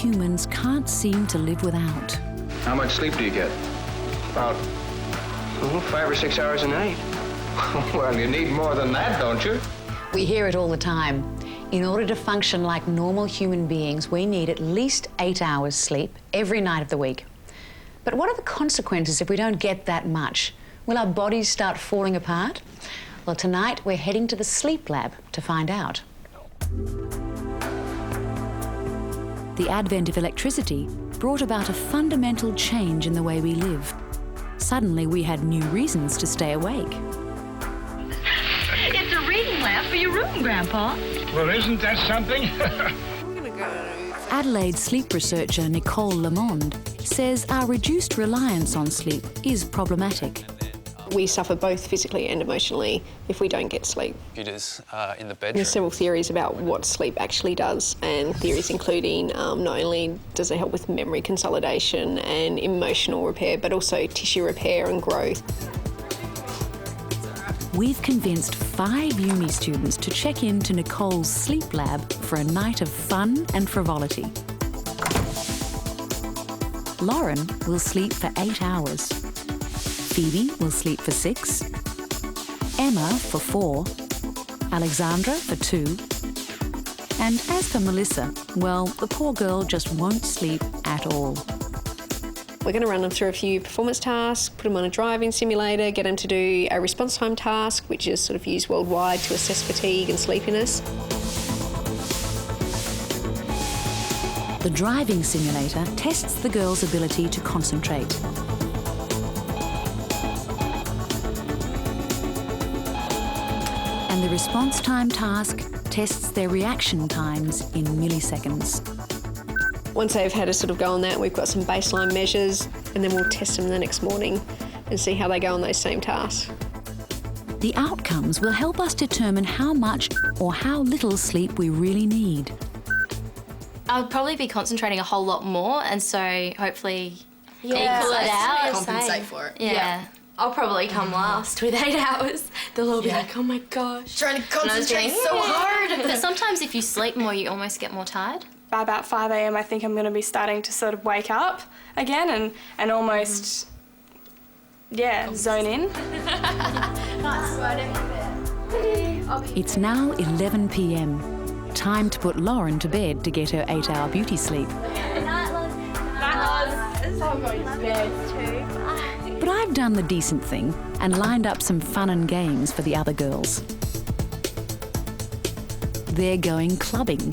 humans can't seem to live without. How much sleep do you get? About 5 or 6 hours a night. Well, you need more than that, don't you? We hear it all the time. In order to function like normal human beings, we need at least 8 hours sleep every night of the week. But what are the consequences if we don't get that much? Will our bodies start falling apart? Well, tonight we're heading to the sleep lab to find out. The advent of electricity brought about a fundamental change in the way we live. Suddenly, we had new reasons to stay awake. It's a reading lamp for your room, Grandpa. Well, isn't that something? Adelaide sleep researcher Nicole Lamond says our reduced reliance on sleep is problematic. We suffer both physically and emotionally if we don't get sleep. Computers in the bedroom. There's several theories about what sleep actually does, and theories including not only does it help with memory consolidation and emotional repair, but also tissue repair and growth. We've convinced 5 uni students to check in to Nicole's sleep lab for a night of fun and frivolity. Lauren will sleep for 8 hours. Phoebe will sleep for 6, Emma for 4, Alexandra for 2, and as for Melissa, well, the poor girl just won't sleep at all. We're going to run them through a few performance tasks, put them on a driving simulator, get them to do a response time task, which is sort of used worldwide to assess fatigue and sleepiness. The driving simulator tests the girl's ability to concentrate. And the response time task tests their reaction times in milliseconds. Once they've had a sort of go on that, we've got some baseline measures, and then we'll test them the next morning and see how they go on those same tasks. The outcomes will help us determine how much or how little sleep we really need. I would probably be concentrating a whole lot more, and so hopefully equal it out. Compensate for it. Yeah. I'll probably come last with 8 hours. They'll all be like, oh my gosh. Trying to concentrate so hard. But sometimes if you sleep more, you almost get more tired. By about 5 a.m, I think I'm going to be starting to sort of wake up again and almost, zone in. It's now 11 p.m. Time to put Lauren to bed to get her 8-hour beauty sleep. But I've done the decent thing and lined up some fun and games for the other girls. They're going clubbing.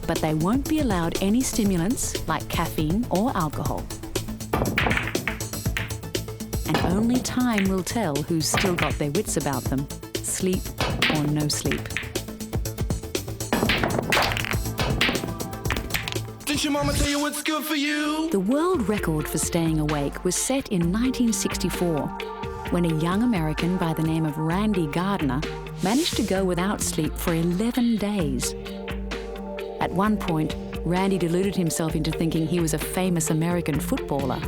But they won't be allowed any stimulants like caffeine or alcohol. And only time will tell who's still got their wits about them, sleep or no sleep. Did your mama tell you what's good for you? The world record for staying awake was set in 1964, when a young American by the name of Randy Gardner managed to go without sleep for 11 days. At one point, Randy deluded himself into thinking he was a famous American footballer.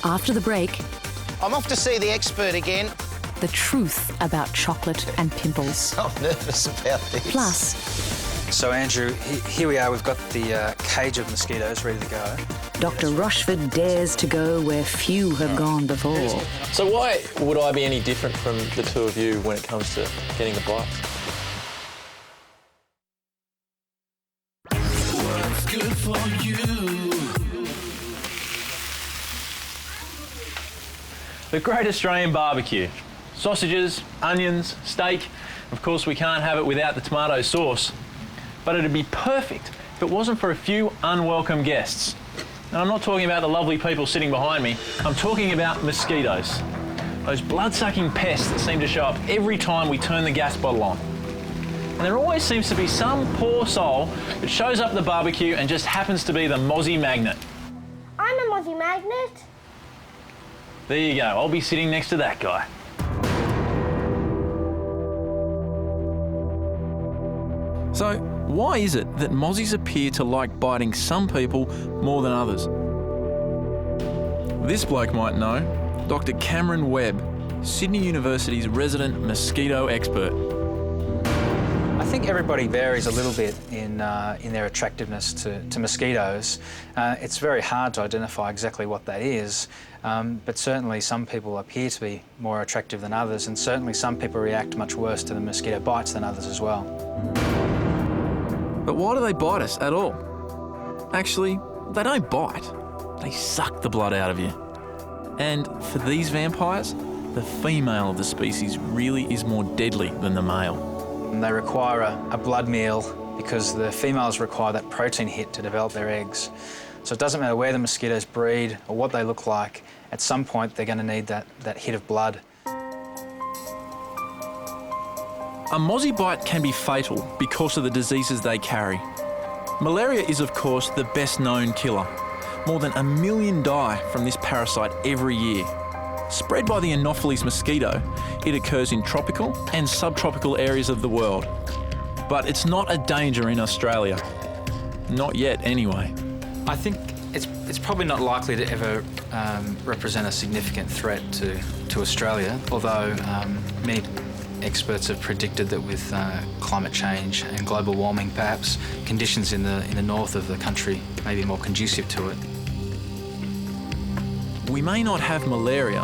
After the break, I'm off to see the expert again. The truth about chocolate and pimples. I'm nervous about this. Plus... So, Andrew, here we are. We've got the cage of mosquitoes ready to go. Dr. Rochford dares to go where few have gone before. So why would I be any different from the two of you when it comes to getting the bite? What's good for you? The Great Australian Barbecue. Sausages, onions, steak. Of course, we can't have it without the tomato sauce. But it'd be perfect if it wasn't for a few unwelcome guests. And I'm not talking about the lovely people sitting behind me. I'm talking about mosquitoes. Those blood-sucking pests that seem to show up every time we turn the gas bottle on. And there always seems to be some poor soul that shows up at the barbecue and just happens to be the mozzie magnet. I'm a mozzie magnet. There you go. I'll be sitting next to that guy. So, why is it that mozzies appear to like biting some people more than others? This bloke might know. Dr. Cameron Webb, Sydney University's resident mosquito expert. I think everybody varies a little bit in their attractiveness to mosquitoes. It's very hard to identify exactly what that is, but certainly some people appear to be more attractive than others, and certainly some people react much worse to the mosquito bites than others as well. But why do they bite us at all? Actually, they don't bite. They suck the blood out of you. And for these vampires, the female of the species really is more deadly than the male. And they require a blood meal because the females require that protein hit to develop their eggs. So it doesn't matter where the mosquitoes breed or what they look like, at some point they're going to need that hit of blood. A mozzie bite can be fatal because of the diseases they carry. Malaria is, of course, the best known killer. More than 1 million die from this parasite every year. Spread by the Anopheles mosquito, it occurs in tropical and subtropical areas of the world. But it's not a danger in Australia. Not yet, anyway. I think it's probably not likely to ever represent a significant threat to Australia, although many experts have predicted that with climate change and global warming, perhaps conditions in the north of the country may be more conducive to it. We may not have malaria,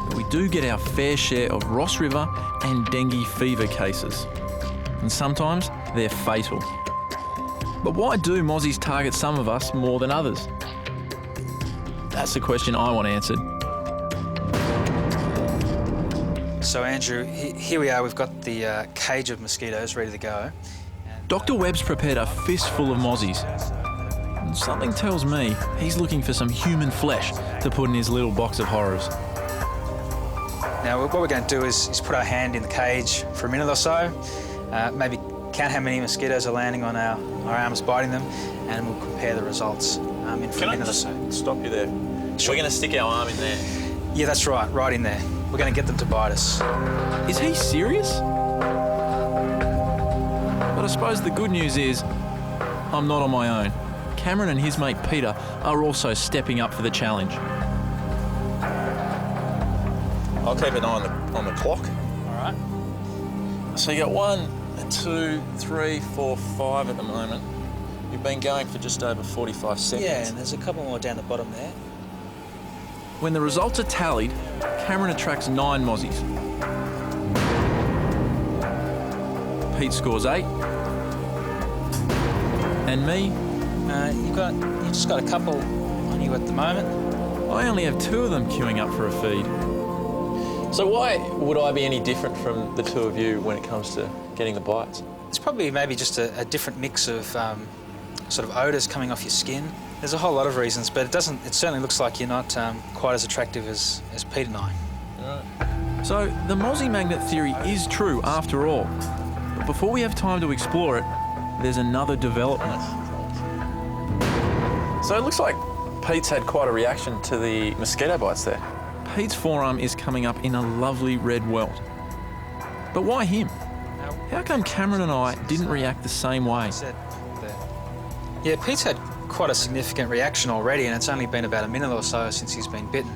but we do get our fair share of Ross River and dengue fever cases. And sometimes they're fatal. But why do mozzies target some of us more than others? That's the question I want answered. So Andrew, here we are, we've got the cage of mosquitoes ready to go. Dr. Webb's prepared a fistful of mozzies. And something tells me he's looking for some human flesh to put in his little box of horrors. Now what we're going to do is put our hand in the cage for a minute or so, maybe count how many mosquitoes are landing on our arms biting them, and we'll compare the results in for a minute or so. Stop you there? Sure. We're going to stick our arm in there? Yeah, that's right in there. We're going to get them to bite us. Is he serious? But I suppose the good news is I'm not on my own. Cameron and his mate Peter are also stepping up for the challenge. I'll keep an eye on the clock. All right. So you got 1, 2, 3, 4, 5 at the moment. You've been going for just over 45 seconds. Yeah, and there's a couple more down the bottom there. When the results are tallied, Cameron attracts 9 mozzies. Pete scores 8. And me? You just got a couple on you at the moment. I only have 2 of them queuing up for a feed. So why would I be any different from the two of you when it comes to getting the bites? It's probably maybe just a different mix of sort of odours coming off your skin. There's a whole lot of reasons, but it certainly looks like you're not quite as attractive as Pete and I. Right. So the mozzie magnet theory is true after all. But before we have time to explore it, there's another development. So it looks like Pete's had quite a reaction to the mosquito bites there. Pete's forearm is coming up in a lovely red welt. But why him? How come Cameron and I didn't react the same way? Yeah, Pete's had quite a significant reaction already, and it's only been about a minute or so since he's been bitten.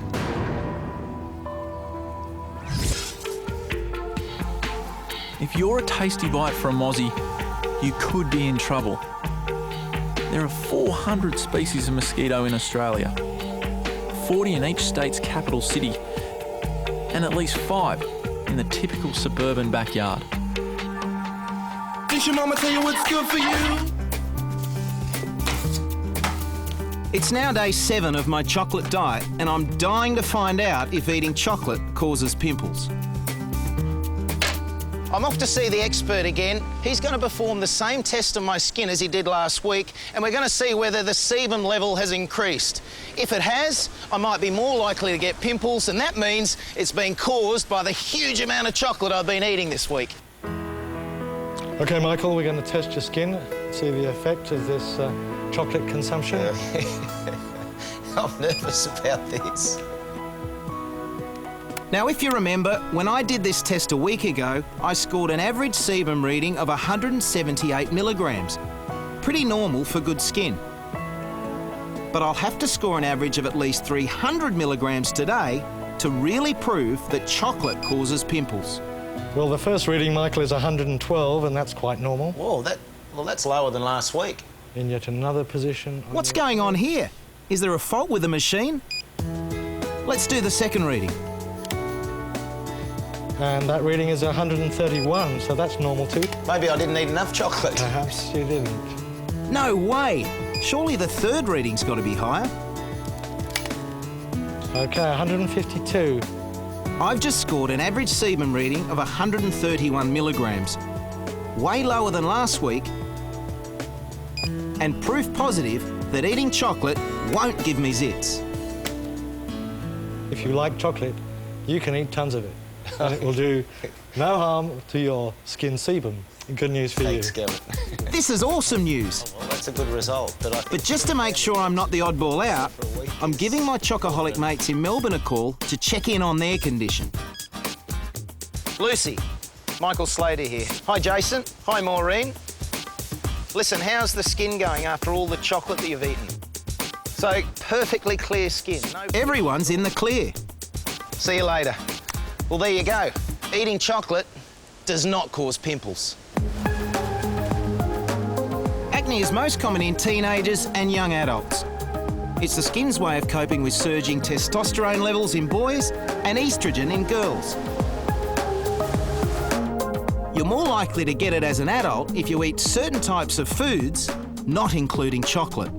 If you're a tasty bite for a mozzie, you could be in trouble. There are 400 species of mosquito in Australia, 40 in each state's capital city, and at least 5 in the typical suburban backyard. Did your mama tell you what's good for you? It's now day 7 of my chocolate diet, and I'm dying to find out if eating chocolate causes pimples. I'm off to see the expert again. He's going to perform the same test on my skin as he did last week, and we're going to see whether the sebum level has increased. If it has, I might be more likely to get pimples, and that means it's been caused by the huge amount of chocolate I've been eating this week. OK, Michael, we're going to test your skin, see the effect of this chocolate consumption. I'm nervous about this. Now, if you remember, when I did this test a week ago, I scored an average sebum reading of 178 milligrams. Pretty normal for good skin. But I'll have to score an average of at least 300 milligrams today to really prove that chocolate causes pimples. Well, the first reading, Michael, is 112, and that's quite normal. Whoa, that's lower than last week. In yet another position. What's going on here? Is there a fault with the machine? Let's do the second reading. And that reading is 131, so that's normal too. Maybe I didn't eat enough chocolate. Perhaps you didn't. No way! Surely the third reading's got to be higher. OK, 152. I've just scored an average sebum reading of 131 milligrams. Way lower than last week, and proof positive that eating chocolate won't give me zits. If you like chocolate, you can eat tons of it, and it will do no harm to your skin sebum. Good news for Thanks, you. Gavin. This is awesome news. Oh, well, that's a good result. But just to make sure I'm not the oddball out, I'm giving my chocoholic mates in Melbourne a call to check in on their condition. Lucy, Michael Slater here. Hi, Jason. Hi, Maureen. Listen, how's the skin going after all the chocolate that you've eaten? So, perfectly clear skin. Everyone's in the clear. See you later. Well, there you go. Eating chocolate does not cause pimples. Acne is most common in teenagers and young adults. It's the skin's way of coping with surging testosterone levels in boys and estrogen in girls. You're more likely to get it as an adult if you eat certain types of foods, not including chocolate.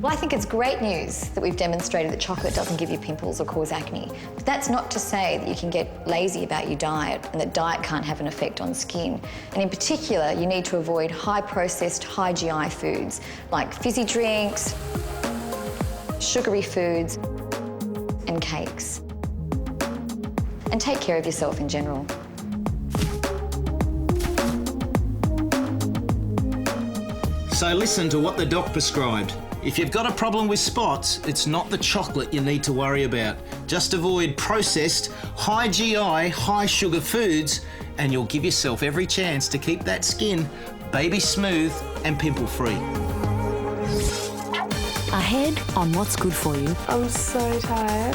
Well, I think it's great news that we've demonstrated that chocolate doesn't give you pimples or cause acne. But that's not to say that you can get lazy about your diet and that diet can't have an effect on skin. And in particular, you need to avoid high-processed, high GI foods like fizzy drinks, sugary foods, and cakes. And take care of yourself in general. So listen to what the doc prescribed. If you've got a problem with spots, it's not the chocolate you need to worry about. Just avoid processed, high GI, high sugar foods, and you'll give yourself every chance to keep that skin baby smooth and pimple free. Ahead on What's Good For You. I'm so tired.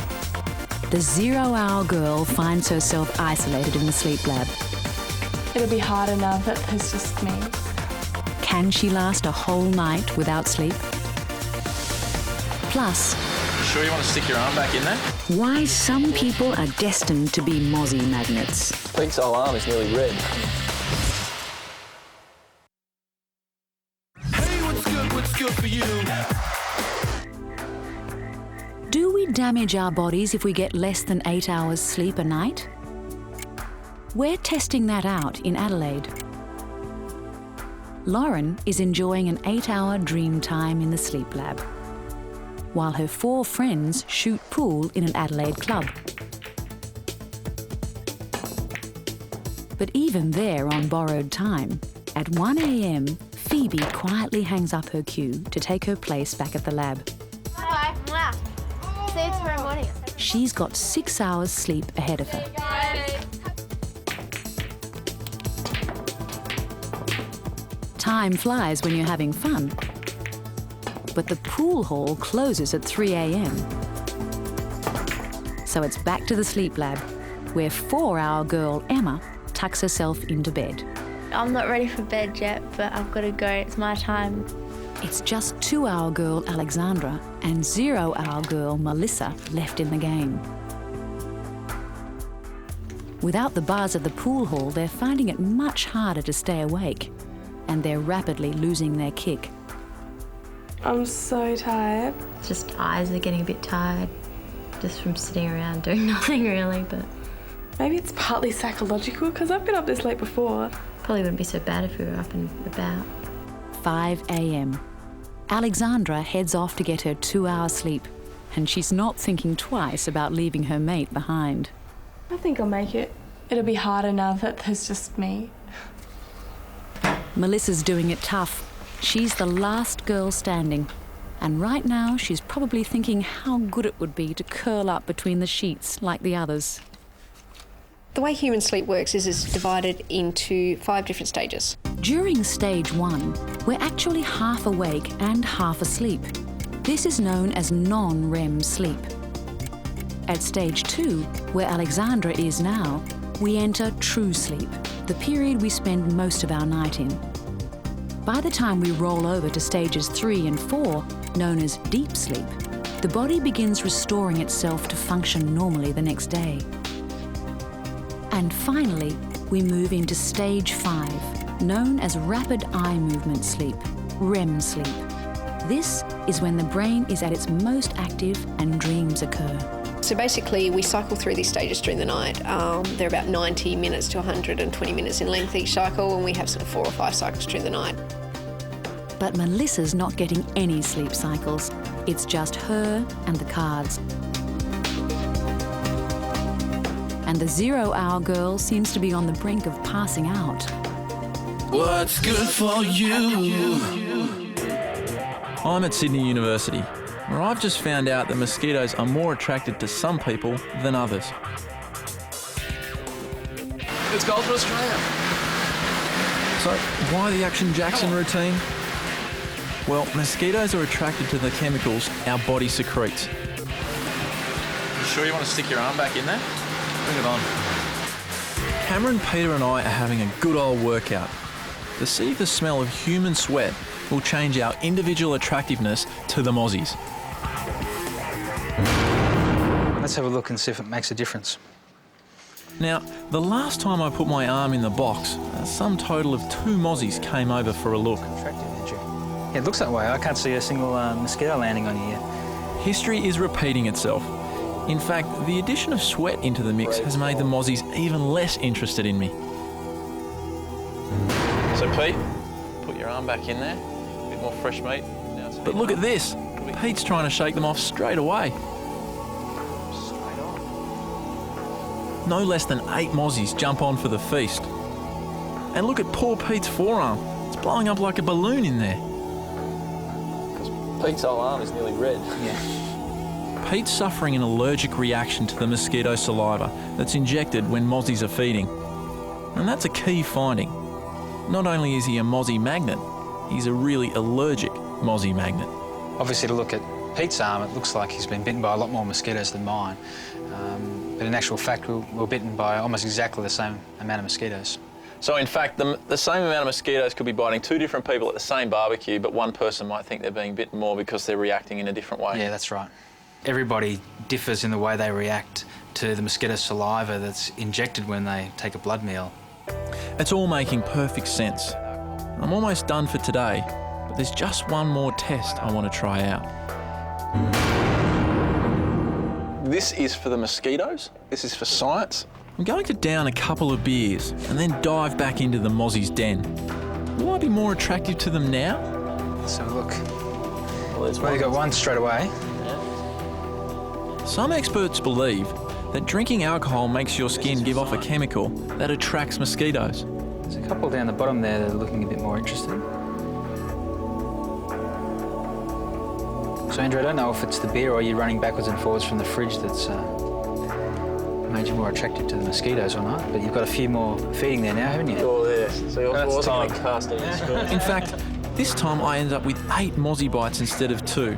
The 0 Hour girl finds herself isolated in the sleep lab. It'll be harder now that there's just me. Can she last a whole night without sleep? Plus, You sure you want to stick your arm back in there? why some people are destined to be mozzie magnets. Pete's whole arm is nearly red. Hey, what's good for you? Do we damage our bodies if we get less than 8 hours sleep a night? We're testing that out in Adelaide. Lauren is enjoying an 8-hour dream time in the sleep lab, while her 4 friends shoot pool in an Adelaide club. But even there on borrowed time, at 1 a.m, Phoebe quietly hangs up her cue to take her place back at the lab. Bye. Mwah. See you tomorrow morning. She's got 6 hours sleep ahead of her. Time flies when you're having fun. But the pool hall closes at 3 a.m. So it's back to the sleep lab, where 4-hour girl Emma tucks herself into bed. I'm not ready for bed yet, but I've got to go. It's my time. It's just 2-hour girl Alexandra and 0-hour girl Melissa left in the game. Without the buzz of the pool hall, they're finding it much harder to stay awake, and they're rapidly losing their kick. I'm so tired. Just eyes are getting a bit tired, just from sitting around doing nothing really, but... Maybe it's partly psychological, because I've been up this late before. Probably wouldn't be so bad if we were up and about. 5 a.m. Alexandra heads off to get her 2-hour sleep, and she's not thinking twice about leaving her mate behind. I think I'll make it. It'll be harder now that there's just me. Melissa's doing it tough. She's the last girl standing, and right now she's probably thinking how good it would be to curl up between the sheets like the others. The way human sleep works is it's divided into 5 different stages. During stage 1, we're actually half awake and half asleep. This is known as non-REM sleep. At stage 2, where Alexandra is now, we enter true sleep, the period we spend most of our night in. By the time we roll over to stages 3 and 4, known as deep sleep, the body begins restoring itself to function normally the next day. And finally, we move into stage 5, known as rapid eye movement sleep, REM sleep. This is when the brain is at its most active and dreams occur. So basically, we cycle through these stages during the night. They're about 90 minutes to 120 minutes in length each cycle, and we have sort of 4 or 5 cycles during the night. But Melissa's not getting any sleep cycles. It's just her and the cards. And the 0-hour girl seems to be on the brink of passing out. What's good for you? I'm at Sydney University, where I've just found out that mosquitoes are more attracted to some people than others. It's gold for Australia. So, why the Action Jackson routine? Well, mosquitoes are attracted to the chemicals our body secretes. You sure you want to stick your arm back in there? Bring it on. Cameron, Peter and I are having a good old workout to see if the smell of human sweat will change our individual attractiveness to the mozzies. Let's have a look and see if it makes a difference. Now, the last time I put my arm in the box, a sum total of 2 mozzies came over for a look. Yeah, it looks that way. I can't see a single mosquito landing on you yet. History is repeating itself. In fact, the addition of sweat into the mix has made the mozzies even less interested in me. So Pete, put your arm back in there. A bit more fresh meat. But look at this. Pete's trying to shake them off straight away. No less than 8 mozzies jump on for the feast. And look at poor Pete's forearm. It's blowing up like a balloon in there. Pete's whole arm is nearly red. Yeah. Pete's suffering an allergic reaction to the mosquito saliva that's injected when mozzies are feeding. And that's a key finding. Not only is he a mozzie magnet, he's a really allergic mozzie magnet. Obviously, to look at Pete's arm, it looks like he's been bitten by a lot more mosquitoes than mine. But in actual fact, we're bitten by almost exactly the same amount of mosquitoes. So in fact, the same amount of mosquitoes could be biting 2 different people at the same barbecue, but one person might think they're being bitten more because they're reacting in a different way. Yeah, that's right. Everybody differs in the way they react to the mosquito saliva that's injected when they take a blood meal. It's all making perfect sense. I'm almost done for today, but there's just one more test I want to try out. This is for the mosquitoes. This is for science. I'm going to down a couple of beers and then dive back into the mozzie's den. Will I be more attractive to them now? Let's have a look. Well, you got one straight away. Some experts believe that drinking alcohol makes your skin give off a chemical that attracts mosquitoes. There's a couple down the bottom there that are looking a bit more interesting. So Andrew, I don't know if it's the beer or you running backwards and forwards from the fridge that's made you more attractive to the mosquitoes or not, but you've got a few more feeding there now, haven't you? Oh, yes. So I wasn't casting In fact, this time I ended up with 8 mozzie bites instead of 2.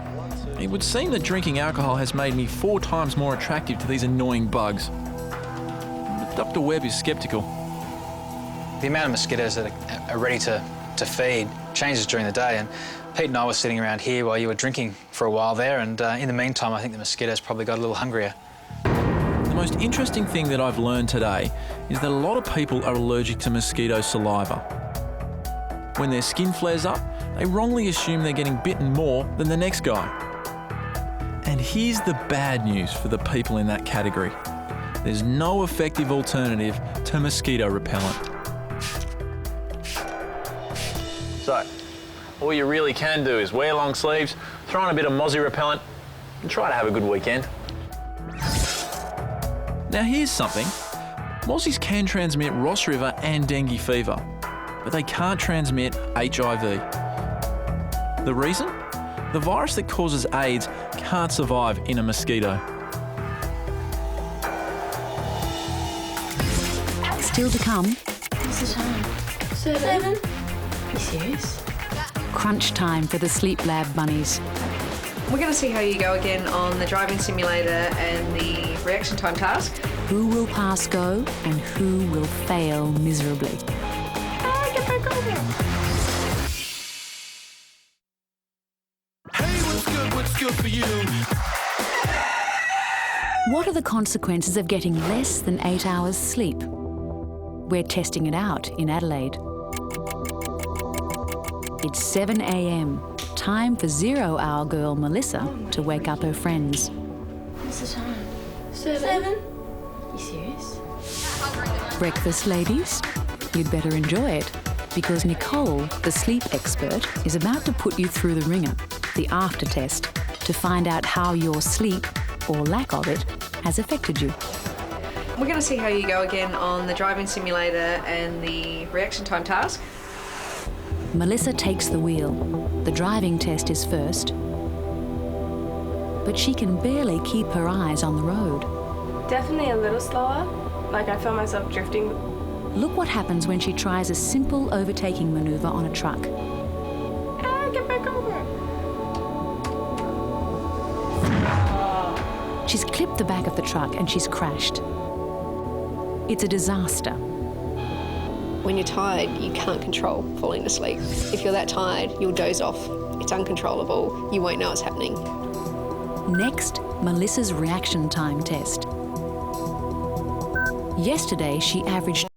It would seem that drinking alcohol has made me 4 times more attractive to these annoying bugs. But Dr. Webb is sceptical. The amount of mosquitoes that are ready to feed changes during the day, and Pete and I were sitting around here while you were drinking for a while there, and in the meantime I think the mosquitoes probably got a little hungrier. The most interesting thing that I've learned today is that a lot of people are allergic to mosquito saliva. When their skin flares up, they wrongly assume they're getting bitten more than the next guy. And here's the bad news for the people in that category. There's no effective alternative to mosquito repellent. So, all you really can do is wear long sleeves, throw on a bit of mozzie repellent, and try to have a good weekend. Now here's something. Mozzies can transmit Ross River and dengue fever, but they can't transmit HIV. The reason? The virus that causes AIDS can't survive in a mosquito. Still to come. What's the time? 7. You serious? Crunch time for the Sleep Lab bunnies. We're going to see how you go again on the driving simulator and the reaction time task. Who will pass go and who will fail miserably? Get back over here. Hey, what's good? What's good for you? What are the consequences of getting less than 8 hours sleep? We're testing it out in Adelaide. It's 7 a.m, time for 0-hour girl Melissa to wake up her friends. What's the time? 7. You serious? Breakfast, ladies? You'd better enjoy it, because Nicole, the sleep expert, is about to put you through the ringer, the after test, to find out how your sleep, or lack of it, has affected you. We're going to see how you go again on the driving simulator and the reaction time task. Melissa takes the wheel. The driving test is first, but she can barely keep her eyes on the road. Definitely a little slower. Like I feel myself drifting. Look what happens when she tries a simple overtaking maneuver on a truck. Get back over. She's clipped the back of the truck and she's crashed. It's a disaster. When you're tired, you can't control falling asleep. If you're that tired, you'll doze off. It's uncontrollable. You won't know what's happening. Next, Melissa's reaction time test. Yesterday, she averaged